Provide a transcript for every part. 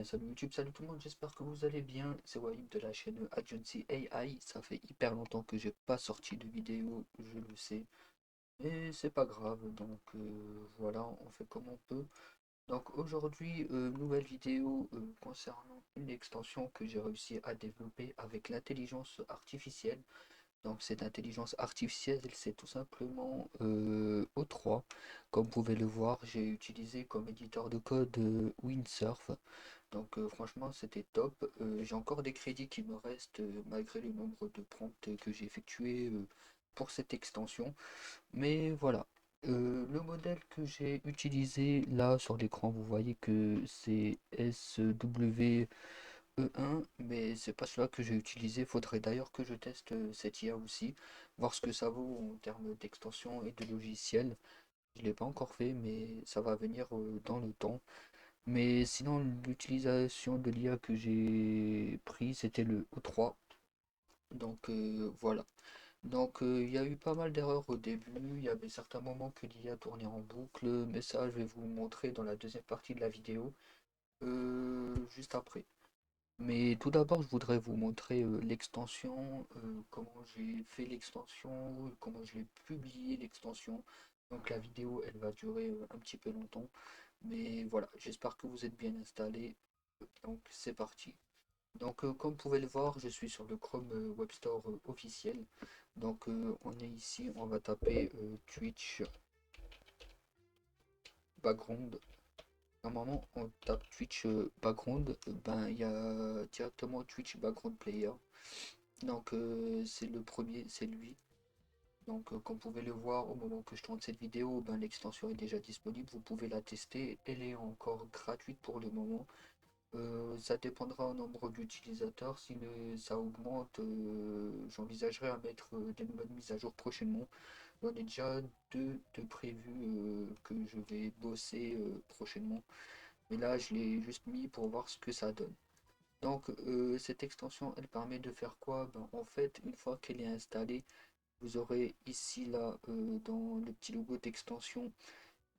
Salut YouTube, salut tout le monde, j'espère que vous allez bien. C'est Wahib de la chaîne Agency AI. Ça fait hyper longtemps que j'ai pas sorti de vidéo, je le sais, mais c'est pas grave. Donc voilà, on fait comme on peut. Donc aujourd'hui, nouvelle vidéo concernant une extension que j'ai réussi à développer avec l'intelligence artificielle. Donc cette intelligence artificielle, c'est tout simplement O3. Comme vous pouvez le voir, j'ai utilisé comme éditeur de code Windsurf. Donc franchement, c'était top. J'ai encore des crédits qui me restent malgré le nombre de prompts que j'ai effectué pour cette extension. Mais voilà. Le modèle que j'ai utilisé là sur l'écran, vous voyez que c'est SW1, mais c'est pas cela que j'ai utilisé. Faudrait d'ailleurs que je teste cette IA aussi, voir ce que ça vaut en termes d'extension et de logiciel. Je l'ai pas encore fait, mais ça va venir dans le temps. Mais sinon, l'utilisation de l'IA que j'ai pris, c'était le O3. Donc voilà. Donc il y a eu pas mal d'erreurs au début. Il y avait certains moments que l'IA tournait en boucle. Mais ça, je vais vous montrer dans la deuxième partie de la vidéo, juste après. Mais tout d'abord, je voudrais vous montrer l'extension, comment j'ai fait l'extension, comment je l'ai publié l'extension. Donc la vidéo, elle va durer un petit peu longtemps. Mais voilà, j'espère que vous êtes bien installés. Donc c'est parti. Donc comme vous pouvez le voir, je suis sur le Chrome Web Store officiel. Donc on est ici, on va taper Twitch background. Normalement on tape Twitch background, ben il y a directement Twitch background player. Donc c'est le premier, c'est lui. Donc comme vous pouvez le voir au moment que je tourne cette vidéo, ben, l'extension est déjà disponible, vous pouvez la tester, elle est encore gratuite pour le moment. Ça dépendra au nombre d'utilisateurs. Si ça augmente, j'envisagerai à mettre des nouvelles mises à jour prochainement. J'en ai déjà deux prévues que je vais bosser prochainement. Mais là, je l'ai juste mis pour voir ce que ça donne. Donc, cette extension, elle permet de faire quoi? Ben, en fait, une fois qu'elle est installée, vous aurez ici, là, dans le petit logo d'extension,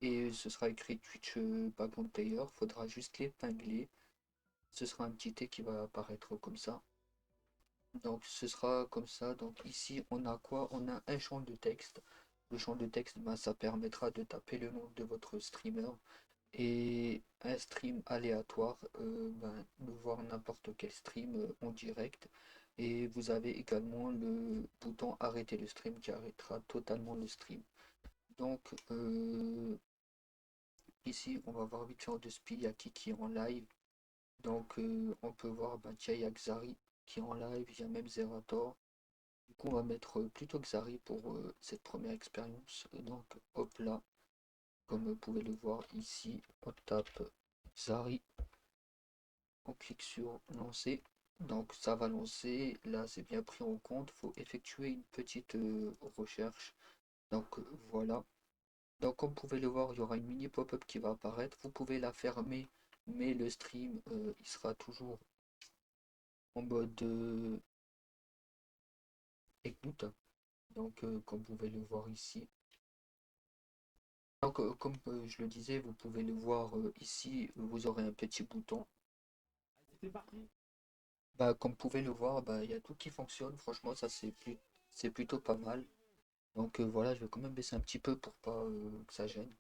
et ce sera écrit Twitch Background Player. Il faudra juste l'épingler. Ce sera un petit T qui va apparaître comme ça. Donc ce sera comme ça. Donc ici on a quoi? On a un champ de texte. Le champ de texte, ben, ça permettra de taper le nom de votre streamer et un stream aléatoire, ben, de voir n'importe quel stream en direct. Et vous avez également le bouton arrêter le stream qui arrêtera totalement le stream. Donc ici on va voir vite fait en deux spies, il y a qui est en live. Donc on peut voir, ben, tiens, il y a Xari qui est en live, il y a même Zerator. Du coup on va mettre plutôt Xari pour cette première expérience. Donc hop là, comme vous pouvez le voir ici, on tape Xari, on clique sur lancer. Donc ça va lancer, là c'est bien pris en compte, il faut effectuer une petite recherche. Donc voilà. Donc comme vous pouvez le voir, il y aura une mini pop-up qui va apparaître. Vous pouvez la fermer, mais le stream il sera toujours en mode écoute. Donc comme vous pouvez le voir ici. Donc comme je le disais, vous pouvez le voir ici, vous aurez un petit bouton. Bah, comme vous pouvez le voir, bah, il y a tout qui fonctionne. Franchement, ça c'est plutôt pas mal. Donc voilà, je vais quand même baisser un petit peu pour pas que ça gêne.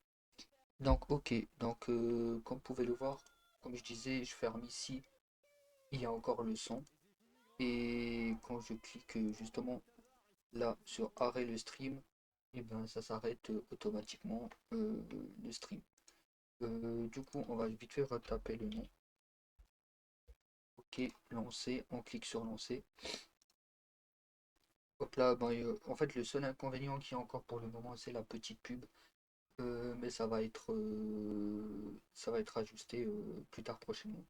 Donc ok, donc comme vous pouvez le voir, comme je disais, je ferme ici, il y a encore le son. Et quand je clique justement là sur arrêt le stream, et ben ça s'arrête automatiquement le stream. Du coup, on va vite fait retaper le nom. Ok, lancer, on clique sur lancer. Hop là, ben, en fait, le seul inconvénient qu'il y a encore pour le moment, c'est la petite pub. Mais ça va être ajusté plus tard prochainement.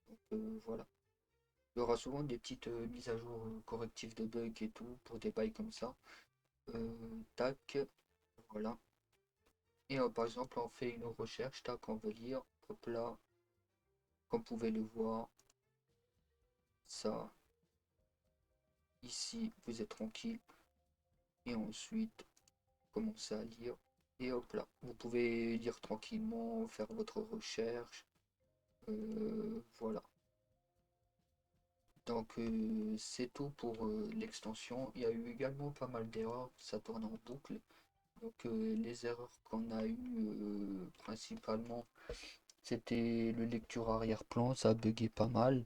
Donc voilà. Il y aura souvent des petites mises à jour correctives de bugs et tout pour des bails comme ça. Tac, voilà. Et par exemple, on fait une recherche, tac, on veut lire. Hop là, comme vous pouvez le voir, ça, ici, vous êtes tranquille. Et ensuite, commencez à lire. Et hop là, vous pouvez lire tranquillement, faire votre recherche. Voilà. Donc c'est tout pour l'extension. Il y a eu également pas mal d'erreurs, ça tourne en boucle. Donc les erreurs qu'on a eues principalement, c'était le lecture arrière-plan, ça a bugué pas mal.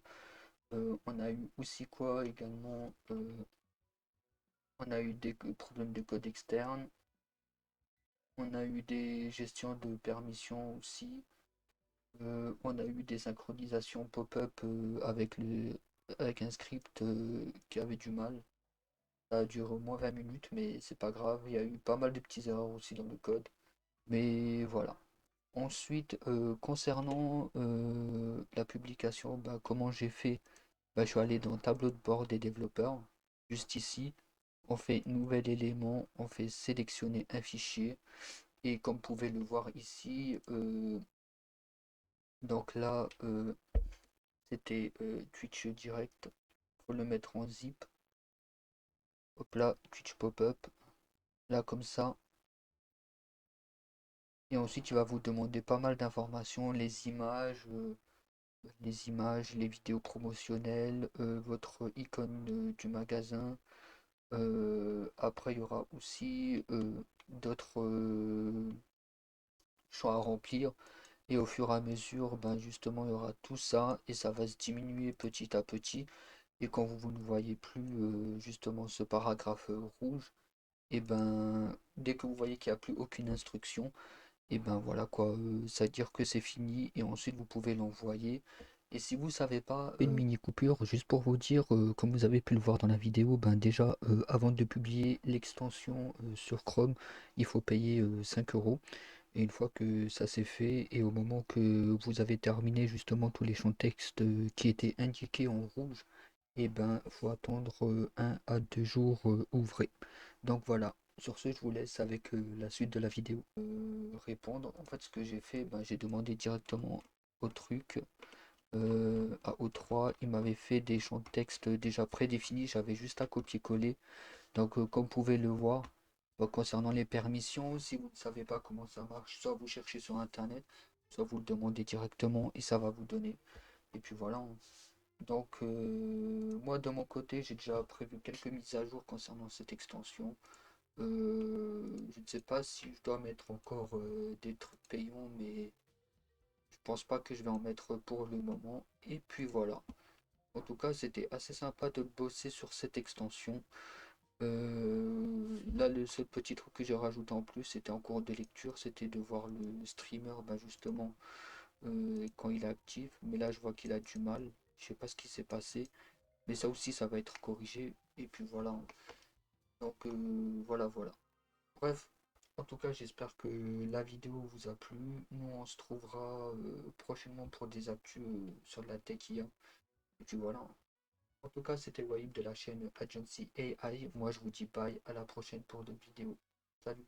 On a eu aussi quoi également, on a eu des problèmes de code externe, on a eu des gestions de permissions aussi. On a eu des synchronisations pop-up avec un script qui avait du mal. Ça a duré au moins 20 minutes, mais c'est pas grave. Il y a eu pas mal de petites erreurs aussi dans le code. Mais voilà. Ensuite, concernant la publication, bah, comment j'ai fait? Bah, je suis allé dans le tableau de bord des développeurs. Juste ici, on fait nouvel élément, on fait sélectionner un fichier. Et comme vous pouvez le voir ici, donc là, c'était Twitch direct. Faut le mettre en zip. Hop là, Twitch pop-up. Là, comme ça. Et ensuite, il va vous demander pas mal d'informations, les images, les vidéos promotionnelles, votre icône du magasin. Après, il y aura aussi d'autres champs à remplir. Et au fur et à mesure, ben justement, il y aura tout ça et ça va se diminuer petit à petit. Et quand vous ne voyez plus justement ce paragraphe rouge, et ben dès que vous voyez qu'il n'y a plus aucune instruction, et ben voilà quoi, ça veut dire que c'est fini et ensuite vous pouvez l'envoyer. Et si vous savez pas, une mini coupure, juste pour vous dire, comme vous avez pu le voir dans la vidéo, ben déjà avant de publier l'extension sur Chrome, il faut payer 5 euros. Et une fois que ça s'est fait, et au moment que vous avez terminé justement tous les champs de texte qui étaient indiqués en rouge, et ben faut attendre 1 à 2 jours ouvrés. Donc voilà, sur ce je vous laisse avec la suite de la vidéo. Répondre, en fait ce que j'ai fait, ben, j'ai demandé directement au truc, à O3, il m'avait fait des champs de texte déjà prédéfinis, j'avais juste à copier-coller. Donc comme vous pouvez le voir, concernant les permissions, si vous ne savez pas comment ça marche, soit vous cherchez sur internet, soit vous le demandez directement et ça va vous donner. Et puis voilà, hein. Donc moi de mon côté, j'ai déjà prévu quelques mises à jour concernant cette extension. Je ne sais pas si je dois mettre encore des trucs payants, mais je pense pas que je vais en mettre pour le moment. Et puis voilà. En tout cas, c'était assez sympa de bosser sur cette extension. Là, le seul petit truc que j'ai rajouté en plus, c'était en cours de lecture, c'était de voir le streamer, bah, justement, quand il est actif. Mais là, je vois qu'il a du mal. Je sais pas ce qui s'est passé, mais ça aussi, ça va être corrigé. Et puis voilà. Donc voilà, voilà. Bref, en tout cas, j'espère que la vidéo vous a plu. Nous, on se trouvera prochainement pour des actus sur la tech IA. Et puis voilà. En tout cas, c'était Wahib de la chaîne Agency AI. Moi, je vous dis bye, à la prochaine pour d'autres vidéos. Salut!